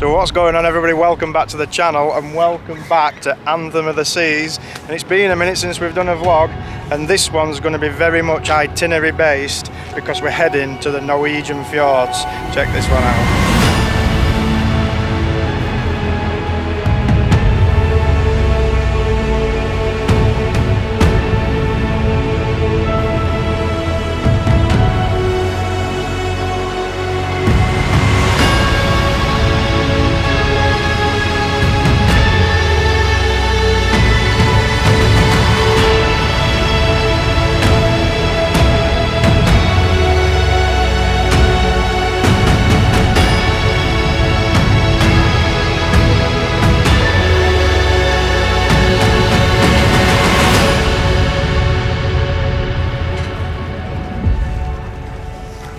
So what's going on, everybody? Welcome back to the channel and welcome back to Anthem of the Seas. And it's been a minute since we've done a vlog, and this one's going to be very much itinerary based because we're heading to the Norwegian Fjords. Check this one out.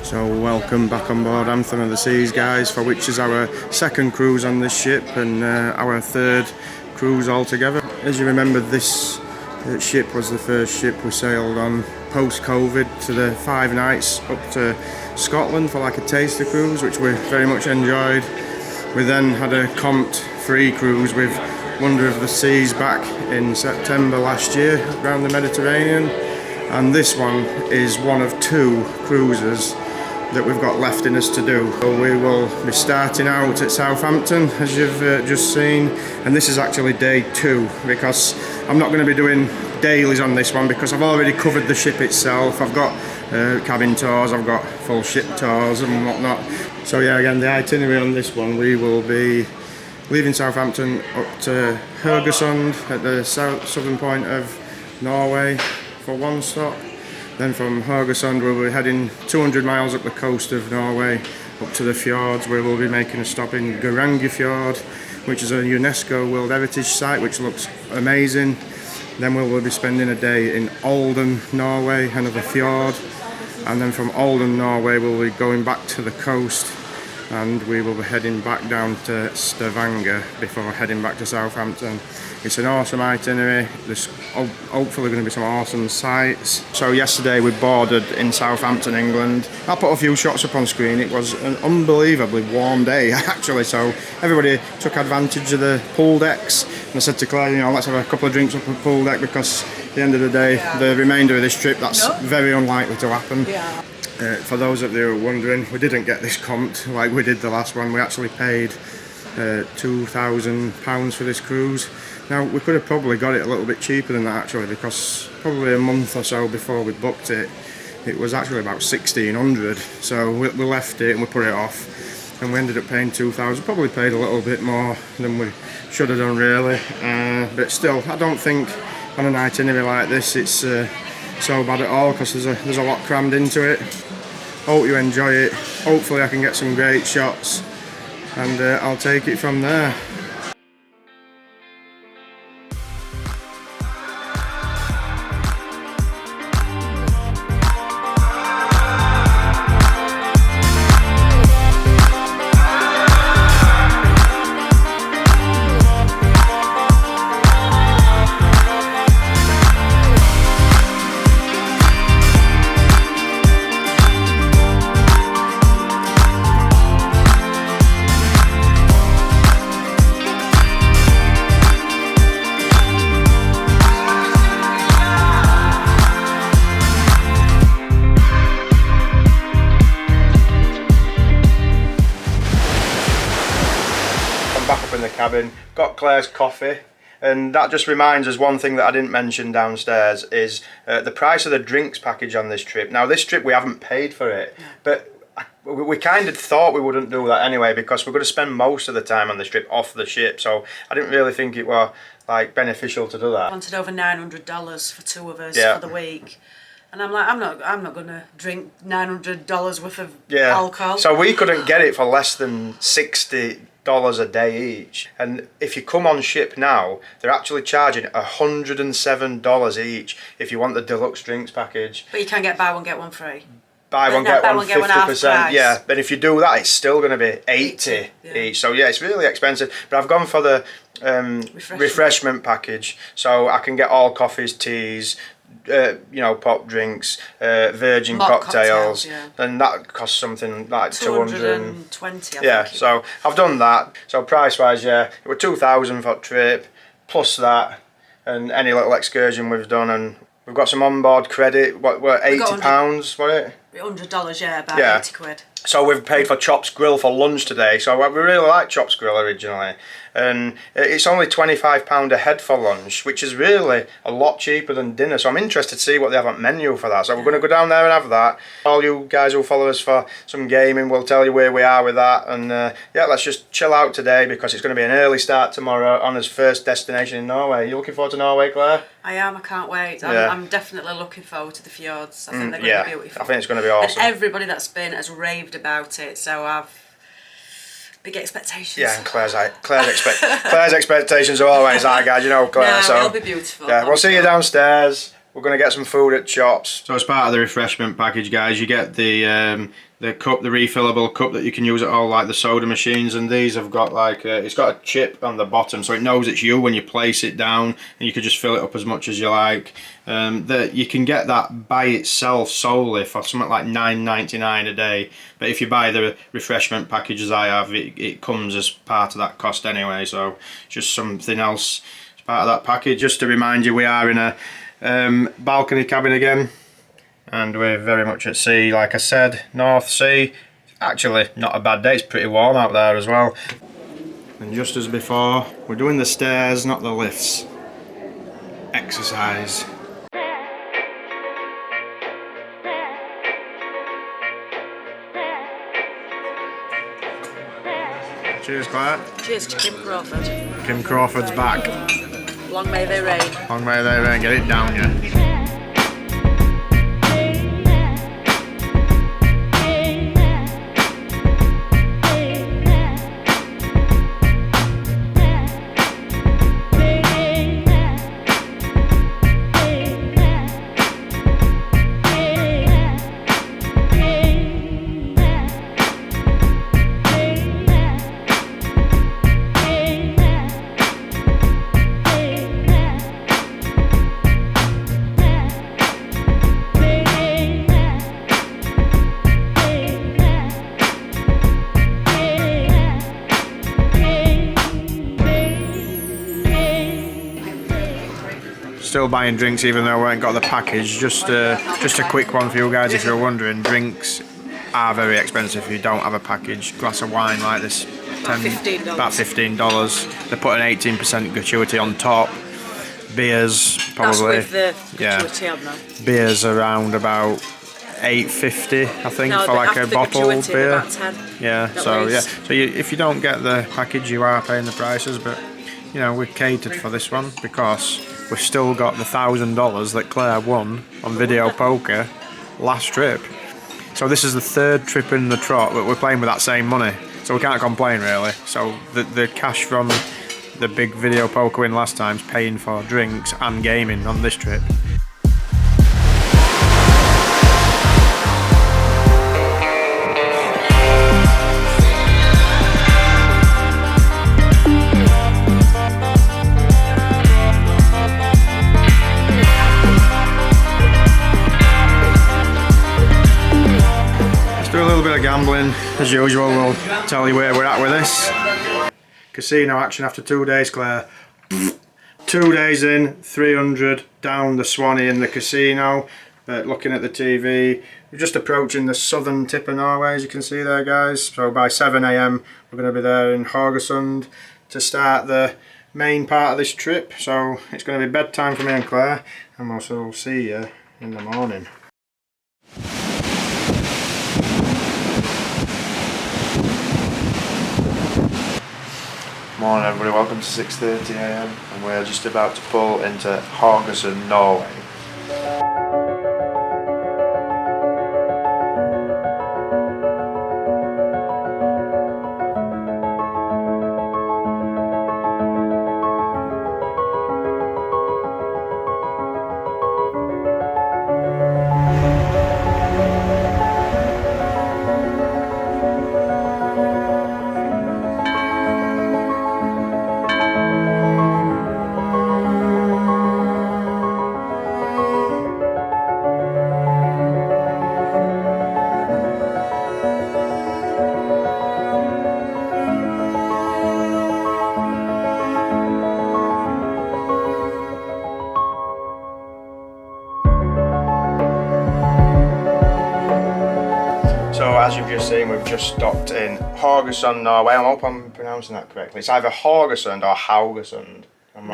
So welcome back on board Anthem of the Seas, guys, for which is our second cruise on this ship and our third cruise altogether. As you remember, this ship was the first ship we sailed on post-COVID to the 5 nights up to Scotland for like a taster cruise, which we very much enjoyed. We then had a comped free cruise with Wonder of the Seas back in September last year around the Mediterranean, and this one is one of 2 cruises that we've got left in us to do. So we will be starting out at Southampton, as you've just seen, and this is actually day 2 because I'm not going to be doing dailies on this one because I've already covered the ship itself. I've got cabin tours, I've got full ship tours and whatnot. So yeah, again, the itinerary on this one, we will be leaving Southampton up to Haugasund at the southern point of Norway for one stop. Then from Haugasund we'll be heading 200 miles up the coast of Norway up to the fjords, where we'll be making a stop in Geiranger Fjord, which is a UNESCO World Heritage Site, which looks amazing. Then we'll be spending a day in Olden, Norway, another fjord. And then from Olden, Norway, we'll be going back to the coast and we will be heading back down to Stavanger before heading back to Southampton. It's an awesome itinerary. There's hopefully going to be some awesome sights. So yesterday we boarded in Southampton, England. I'll put a few shots up on screen. It was an unbelievably warm day actually, so everybody took advantage of the pool decks. And I said to Claire, you know, let's have a couple of drinks up on the pool deck because at the end of the day, the remainder of this trip, that's very unlikely to happen. Yeah. For those of you who are wondering, we didn't get this comped like we did the last one. We actually paid £2,000 for this cruise. Now we could have probably got it a little bit cheaper than that actually, because probably a month or so before we booked it, it was actually about 1,600. So we left it and we put it off, and we ended up paying 2,000. Probably paid a little bit more than we should have done really, but still, I don't think on an itinerary like this it's so bad at all, because there's a lot crammed into it. Hope you enjoy it. Hopefully I can get some great shots, and I'll take it from there. Back up in the cabin, got Claire's coffee, and that just reminds us one thing that I didn't mention downstairs is the price of the drinks package on this trip. Now this trip we haven't paid for it, but we kind of thought we wouldn't do that anyway because we're going to spend most of the time on this trip off the ship, so I didn't really think it was like beneficial to do that. I wanted over $900 for 2 of us for the week. And I'm like, I'm not going to drink $900 worth of alcohol. So we couldn't get it for less than $60 a day each. And if you come on ship now, they're actually charging $107 each if you want the deluxe drinks package. But you can get buy one get one free. Buy one get one 50%. Yeah, but if you do that, it's still going to be 80 each. So yeah, it's really expensive. But I've gone for the refreshment package, so I can get all coffees, teas, you know, pop drinks, virgin cocktails, and that costs something like 220. Yeah, so I've done that. So price wise, yeah, it was 2,000 for the trip, plus that, and any little excursion we've done, and we've got some onboard credit. What £80? What it? $100, yeah, about 80 quid. So we've paid for Chops Grill for lunch today. So we really like Chops Grill originally, and it's only £25 a head for lunch, which is really a lot cheaper than dinner. So I'm interested to see what they have on menu for that. So we're going to go down there and have that. All you guys who follow us for some gaming, we'll tell you where we are with that. And yeah, let's just chill out today because it's going to be an early start tomorrow on his first destination in Norway. You looking forward to Norway, Claire? I am. I can't wait. I'm definitely looking forward to the fjords. I think they're going to be beautiful. I think it's going to be awesome. And everybody that's been has raved about it, so I've big expectations. Yeah, and Claire's expectations are always high, guys. You know, Claire. No, so it'll be beautiful. Yeah, we'll see you downstairs. We're going to get some food at Chops. So as part of the refreshment package, guys, you get the cup, the refillable cup that you can use at all like the soda machines, and these have got like it's got a chip on the bottom, so it knows it's you when you place it down, and you can just fill it up as much as you like. You can get that by itself solely for something like $9.99 a day, but if you buy the refreshment package as I have, it comes as part of that cost anyway, so it's just something else as part of that package. Just to remind you, we are in a balcony cabin again, and we're very much at sea. Like I said, North Sea. Actually not a bad day, it's pretty warm out there as well. And just as before, we're doing the stairs, not the lifts. Exercise. Cheers, Claire. Cheers to Kim Crawford. Kim Crawford's back. Long may they reign. Long may they reign. Get it down, yeah. Still buying drinks even though we ain't got the package. Just a quick one for you guys if you're wondering. Drinks are very expensive if you don't have a package. Glass of wine like this, about $15. They put an 18% gratuity on top. Beers probably. That's with the gratuity on them. Beers around about $8.50 I think for like a bottled beer. About 10. Yeah. So yeah. So if you don't get the package, you are paying the prices, but you know we're catered for this one because we've still got the $1,000 that Claire won on video poker last trip. So this is the third trip in the trot, but we're playing with that same money, so we can't complain really. So the cash from the big video poker win last time's paying for drinks and gaming on this trip. Gambling as usual. We'll tell you where we're at with this. Casino action after 2 days, Claire. 2 days in, 300 down the Swanee in the casino. But looking at the TV, we're just approaching the southern tip of Norway, as you can see there, guys. So by 7 AM we're going to be there in Haugasund to start the main part of this trip. So it's going to be bedtime for me and Claire, and we'll see you in the morning. Morning everybody, welcome to 6:30 AM and we're just about to pull into Haugasund, Norway. as you've just seen, we've just stopped in Haugasund, Norway. I hope I'm pronouncing that correctly. It's either Haugasund or Haugasund. I'm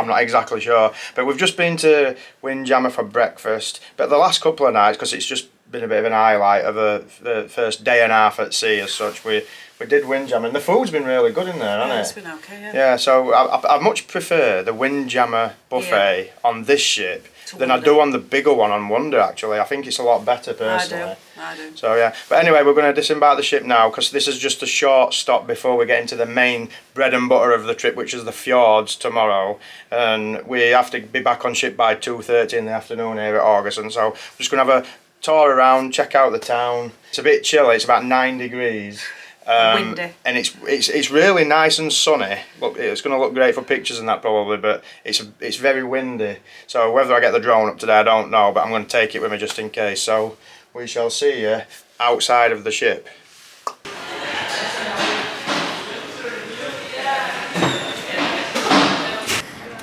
not exactly sure. But we've just been to Windjammer for breakfast. But the last couple of nights, because it's just been a bit of an highlight of the first day and a half at sea as such, we did Windjammer, and the food's been really good in there, hasn't it? It's been okay, yeah. Yeah, so I much prefer the Windjammer buffet on this ship than I do on the bigger one on Wonder, actually. I think it's a lot better personally. I do. So yeah, but anyway, we're going to disembark the ship now because this is just a short stop before we get into the main bread and butter of the trip, which is the fjords tomorrow. And we have to be back on ship by 2:30 in the afternoon here at Haugasund. So we're just going to have a tour around, check out the town. It's a bit chilly, it's about 9 degrees. Windy. And it's really nice and sunny. Look, it's going to look great for pictures and that probably, but it's very windy. So whether I get the drone up today, I don't know, but I'm going to take it with me just in case. So we shall see you outside of the ship.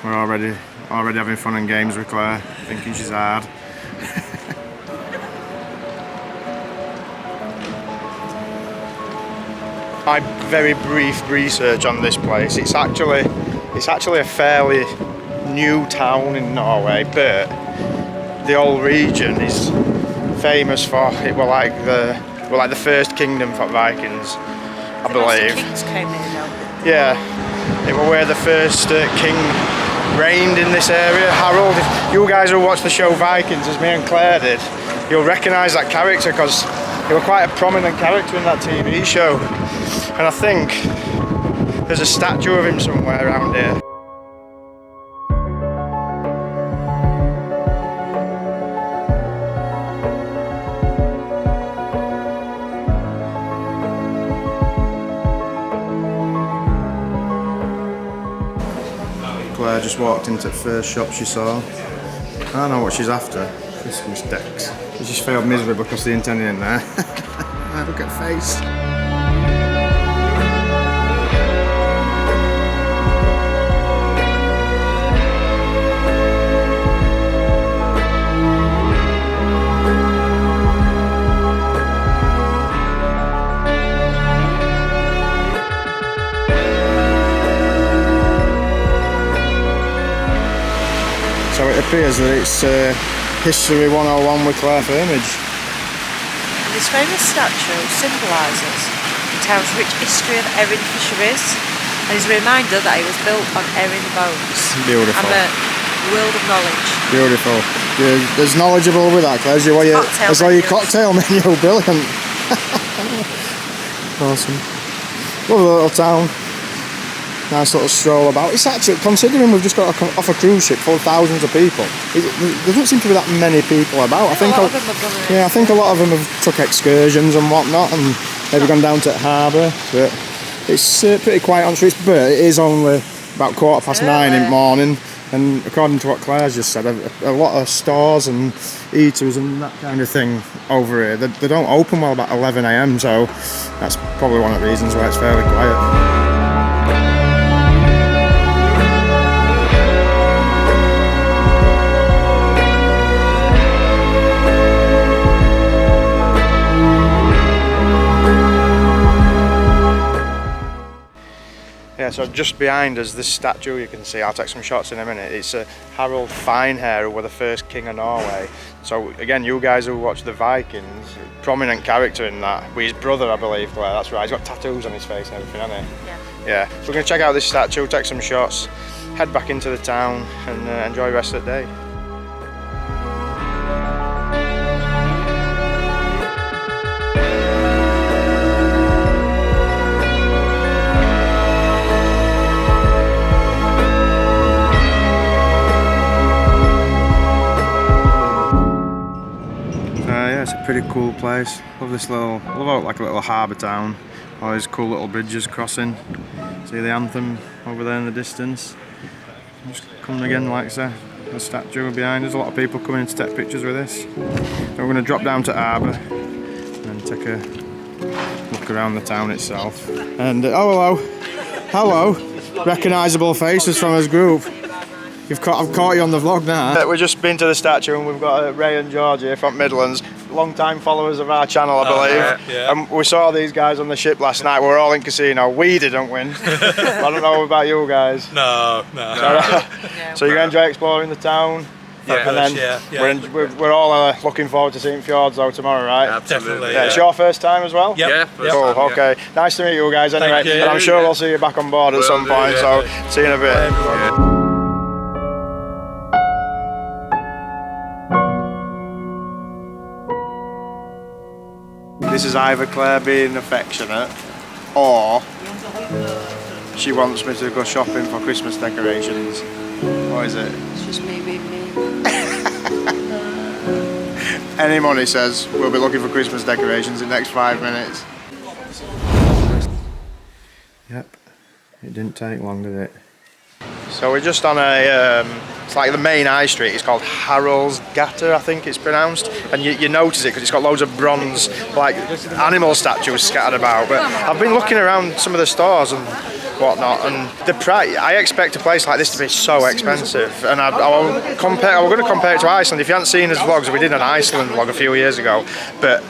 We're already having fun and games with Claire, thinking she's hard. My very brief research on this place, it's actually a fairly new town in Norway, but the whole region is famous for it. Were like the first kingdom for Vikings, I believe. The kings came here, don't they? Yeah, it were where the first king reigned in this area. Harold. If you guys who watched the show Vikings, as me and Claire did, you'll recognise that character because he was quite a prominent character in that TV show. And I think there's a statue of him somewhere around here. Claire just walked into the first shop she saw. I don't know what she's after. Christmas decks. She just failed miserably because they intended in there. Look at her face. So it appears that it's History 101 with Claire Furmage. This famous statue symbolises the town's rich history of herring fisheries and is a reminder that it was built on herring bones. Beautiful. And a world of knowledge. Beautiful. There's knowledgeable with that, Claire. It's like your cocktail menu. Brilliant. Awesome. Love the little town. Nice little stroll about. It's actually, considering we've just got off a cruise ship full of thousands of people, there doesn't seem to be that many people about. I think a lot of them have took excursions and whatnot, and maybe gone down to the harbour. But it's pretty quiet on the streets. But it is only about 9:15 in the morning, and according to what Claire's just said, a lot of stores and eaters and that kind of thing over here, they don't open well about 11 AM. So that's probably one of the reasons why it's fairly quiet. Yeah, so just behind us, this statue you can see, I'll take some shots in a minute, it's Harald Finehair, who were the first king of Norway. So again, you guys who watch the Vikings, prominent character in that, with his brother I believe, Claire, that's right, he's got tattoos on his face and everything, hasn't he? Yeah. So we're going to check out this statue, take some shots, head back into the town and enjoy the rest of the day. It's a pretty cool place. Love this love out like a little harbour town. All these cool little bridges crossing. See the anthem over there in the distance. Just coming again, like I say, the statue behind us. A lot of people coming in to take pictures with this. So we're going to drop down to harbour and take a look around the town itself. And oh hello, recognisable faces from this group. I've caught you on the vlog now. We've just been to the statue and we've got Ray and George here from Midlands. long-time followers of our channel, I believe. Yeah. And we saw these guys on the ship last night. We were all in casino. We didn't win. I don't know about you guys. No. So you're going to enjoy exploring the town? Yeah, and then we're all looking forward to seeing Fjords though tomorrow, right? Absolutely. Yeah, it's your first time as well? Yep. Yeah. Cool, okay. Nice to meet you guys anyway. You. And I'm sure we'll see you back on board at some point, so see you in a bit. This is either Claire being affectionate or she wants me to go shopping for Christmas decorations. What is it? It's just me being me. Any money says we'll be looking for Christmas decorations in the next 5 minutes. Yep, it didn't take long, did it? So we're just on a, it's like the main high street, it's called Haraldsgata, I think it's pronounced. And you notice it because it's got loads of bronze, like animal statues scattered about. But I've been looking around some of the stores and whatnot, and the price, I expect a place like this to be so expensive. And we're going to compare it to Iceland. If you haven't seen his vlogs, we did an Iceland vlog a few years ago. But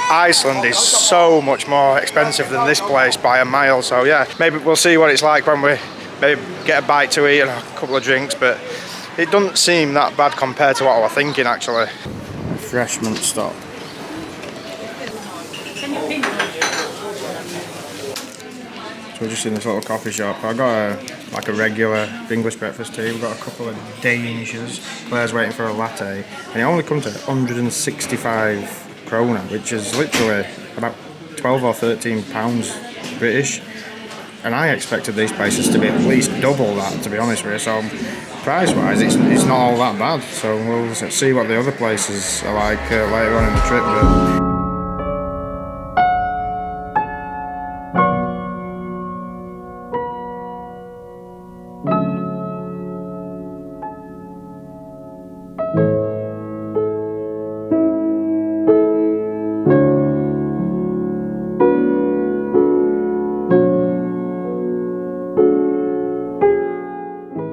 Iceland is so much more expensive than this place by a mile. So yeah, maybe we'll see what it's like when we maybe get a bite to eat and a couple of drinks, but it doesn't seem that bad compared to what I was thinking actually. Refreshment stop. So we're just in this little coffee shop. I got a regular English breakfast tea. We've got a couple of Danishes. Claire's waiting for a latte, and it only comes to 165 krona, which is literally about 12 or 13 pounds British. And I expected these places to be at least double that, to be honest with you. So price-wise, it's not all that bad. So we'll see what the other places are like later on in the trip. But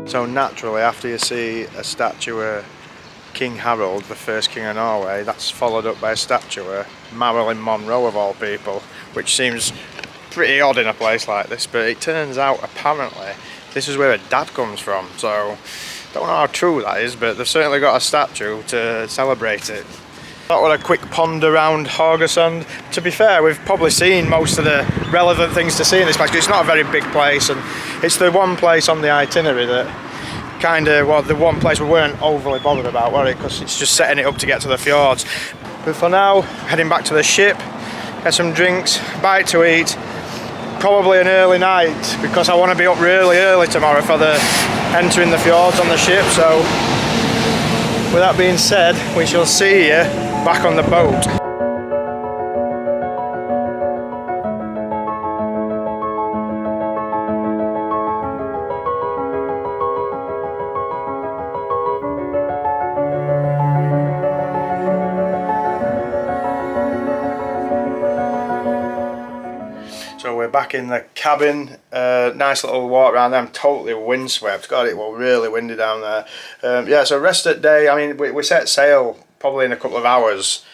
so naturally, after you see a statue of King Harold, the first king of Norway, that's followed up by a statue of Marilyn Monroe of all people, which seems pretty odd in a place like this, but it turns out apparently this is where her dad comes from, so don't know how true that is, but they've certainly got a statue to celebrate it. Thought we'd a quick pond around Haugasund. To be fair, we've probably seen most of the relevant things to see in this place, because it's not a very big place, and it's the one place on the itinerary that kind of, well, the one place we weren't overly bothered about, were it? Because it's just setting it up to get to the fjords. But for now, heading back to the ship, get some drinks, bite to eat, probably an early night, because I want to be up really early tomorrow for the entering the fjords on the ship. So with that being said, we shall see you back on the boat. So we're back in the cabin, nice little walk around there. I'm totally windswept, God, it was really windy down there. Yeah, so rest at day, I mean, we set sail probably in a couple of hours,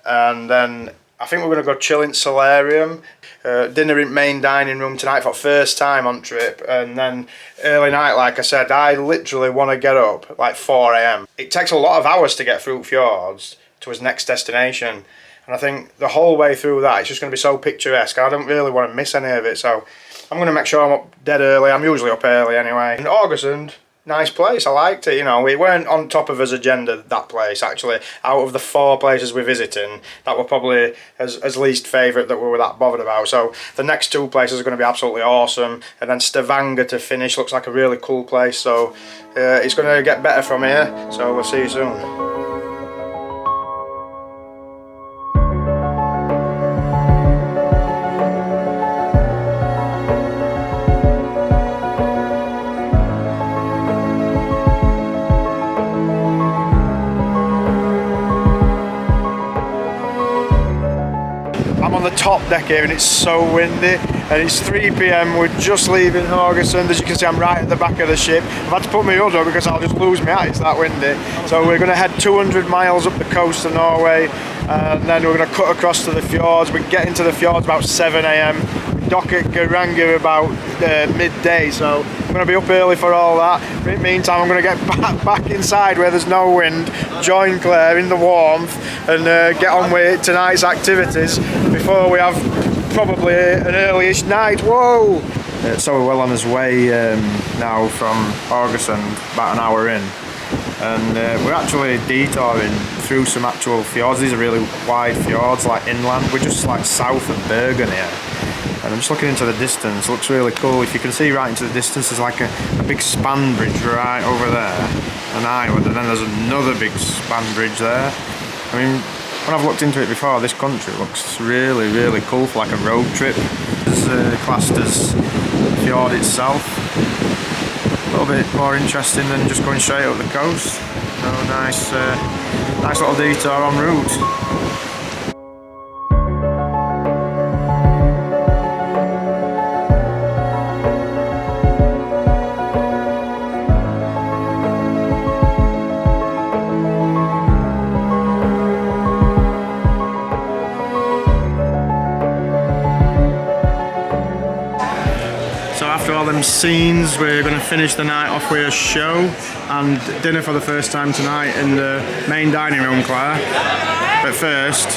and then I think we're going to go chill in Solarium, dinner in main dining room tonight for first time on trip, and then early night, like I said, I literally want to get up like 4 AM. It takes a lot of hours to get through fjords to his next destination. And I think the whole way through that, it's just going to be so picturesque. I don't really want to miss any of it, so I'm going to make sure I'm up dead early. I'm usually up early anyway. And Haugasund, nice place. I liked it. You know, we weren't on top of his agenda, that place, actually. Out of the 4 places we're visiting, that were probably as least favourite that we were that bothered about. So the next 2 places are going to be absolutely awesome. And then Stavanger to finish looks like a really cool place. So it's going to get better from here. So we'll see you soon. I'm on the top deck here and it's so windy. and it's 3 p.m. We're just leaving Haugasund. As you can see, I'm right at the back of the ship. I've had to put my hood up because I'll just lose my hat, it's that windy. So we're going to head 200 miles up the coast of Norway, and then we're going to cut across to the fjords. We get into the fjords about 7 a.m. dock at Geiranger about midday, so I'm going to be up early for all that. In the meantime, I'm going to get back inside where there's no wind, join Claire in the warmth, and get on with tonight's activities before we have probably an early-ish night. Whoa! So we're well on his way now from Haugasund, about an hour in, and we're actually detouring through some actual fjords. These are really wide fjords, like inland. We're just like south of Bergen here. And I'm just looking into the distance, looks really cool. If you can see right into the distance, there's like a big span bridge right over there, an island, and then there's another big span bridge there. I mean, when I've looked into it before, this country looks really, really cool for like a road trip. It's classed as the fjord itself. A little bit more interesting than just going straight up the coast. So nice little detour en route. After all them scenes, we're going to finish the night off with a show and dinner for the first time tonight in the main dining room, Claire. But first,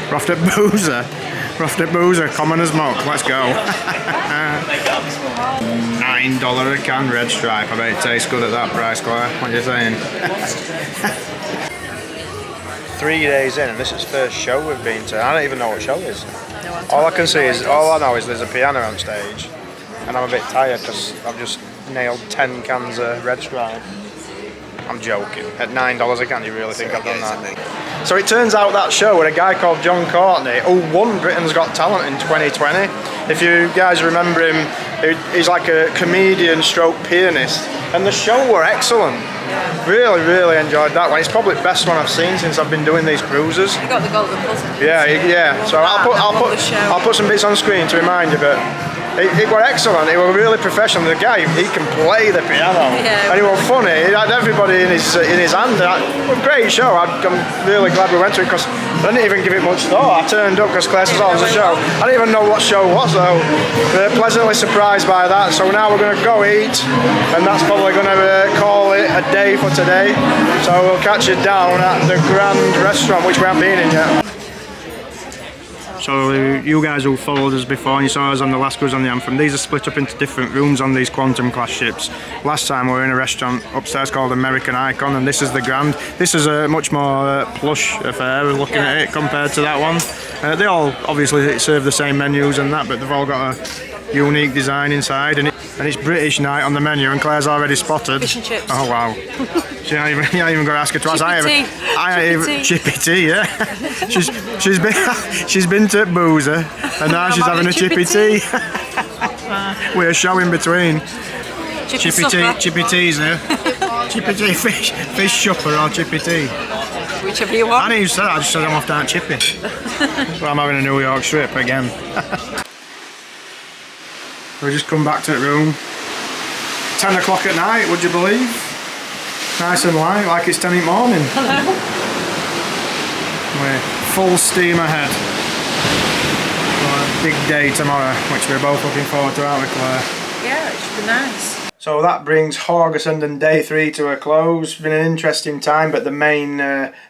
we're off to Boozer. We're off to Boozer, common as muck. Let's go. $9 a can red stripe. I bet it tastes good at that price, Claire. What are you saying? 3 days in, and this is the first show we've been to. I don't even know what show it is. All I can see is, all I know is there's a piano on stage. And I'm a bit tired because I've just nailed 10 cans of red stripe. I'm joking. At $9 a can, you really think I've done that? So it turns out that show with a guy called John Courtney, who won Britain's Got Talent in 2020. If you guys remember him, he's like a comedian stroke pianist. And the show were excellent. Really, really enjoyed that one. It's probably the best one I've seen since I've been doing these cruises. You got the golden buzzer. Yeah. So I'll put some bits on screen to remind you, but it was excellent. It was really professional. The guy, he can play the piano, and it was funny. He had everybody in his hand. It was a great show. I'm really glad we went to it because I didn't even give it much thought. I turned up because Claire says, "Oh, there's a show." I didn't even know what show it was though. Pleasantly surprised by that. So now we're going to go eat, and that's probably going to call it a day for today. So we'll catch you down at the Grand Restaurant, which we haven't been in yet. So you guys who followed us before and you saw us on the last cruise on the Anthem, these are split up into different rooms on these Quantum class ships. Last time we were in a restaurant upstairs called American Icon, and this is the Grand. This is a much more plush affair looking at it compared to that one. They all obviously serve the same menus and that, but they've all got a unique design inside, and it's British night on the menu, and Claire's already spotted. Fish and chips. Oh wow. She ain't even going to ask her twice. Chippy tea, yeah. she's been to Boozer, and now she's having a chippy tea. We're showing between. Chippy teas now. Chippy tea, fish shopper or chippy tea. Whichever you want. I didn't even say that, I just said I'm off down chippy. But I'm having a New York strip again. We just come back to the room. 10 o'clock at night, would you believe? Nice and light, like it's 10 in the morning. Hello. We're full steam ahead. For a big day tomorrow, which we're both looking forward to, aren't we, Claire? Yeah, it should be nice. So that brings Haugasund and day 3 to a close. Been an interesting time, but the main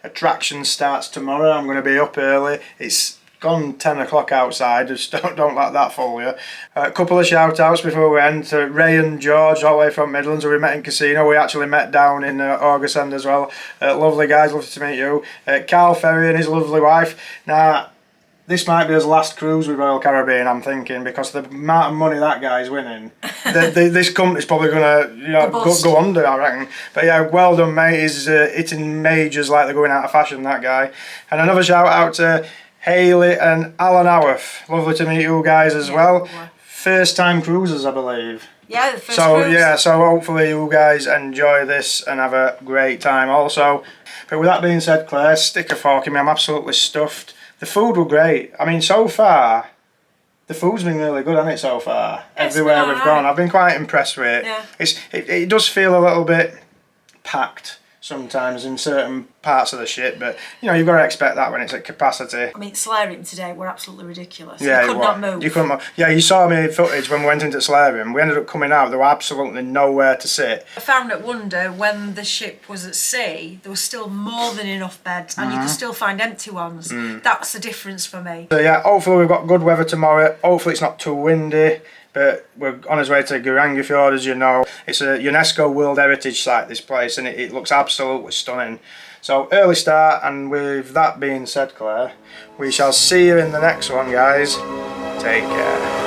attraction starts tomorrow. I'm going to be up early. It's gone 10 o'clock outside, just don't let that fool you. A couple of shout outs before we end to Ray and George all the way from Midlands, who we met in Casino. We actually met down in Haugasund as well. Lovely guys, lovely to meet you. Carl Ferry and his lovely wife. Now, this might be his last cruise with Royal Caribbean, I'm thinking, because the amount of money that guy's winning, this company's probably going to go under, I reckon. But yeah, well done, mate. He's hitting majors like they're going out of fashion, that guy. And another shout out to Hayley and Alan Howarth. Lovely to meet you guys as well. First time cruisers, I believe. Yeah, the first cruise. Yeah, so hopefully you guys enjoy this and have a great time also. But with that being said, Claire, stick a fork in me. I'm absolutely stuffed. The food were great. I mean, so far, The food's been really good, hasn't it, so far? Everywhere we've gone, I've been quite impressed with it. Yeah. It does feel a little bit packed sometimes in certain parts of the ship, but you know, you've got to expect that when it's at capacity. I mean, Solarium today were absolutely ridiculous. Yeah, you could not move. You couldn't move. Yeah, you saw me footage when we went into Solarium. We ended up coming out, there were absolutely nowhere to sit. I found at Wonder, when the ship was at sea, there was still more than enough beds, and you could still find empty ones. That's the difference for me. So yeah, hopefully we've got good weather tomorrow. Hopefully it's not too windy. But we're on our way to Geiranger Fjord, as you know. It's a UNESCO World Heritage Site, this place, and it looks absolutely stunning. So early start, and with that being said, Claire, we shall see you in the next one, guys. Take care.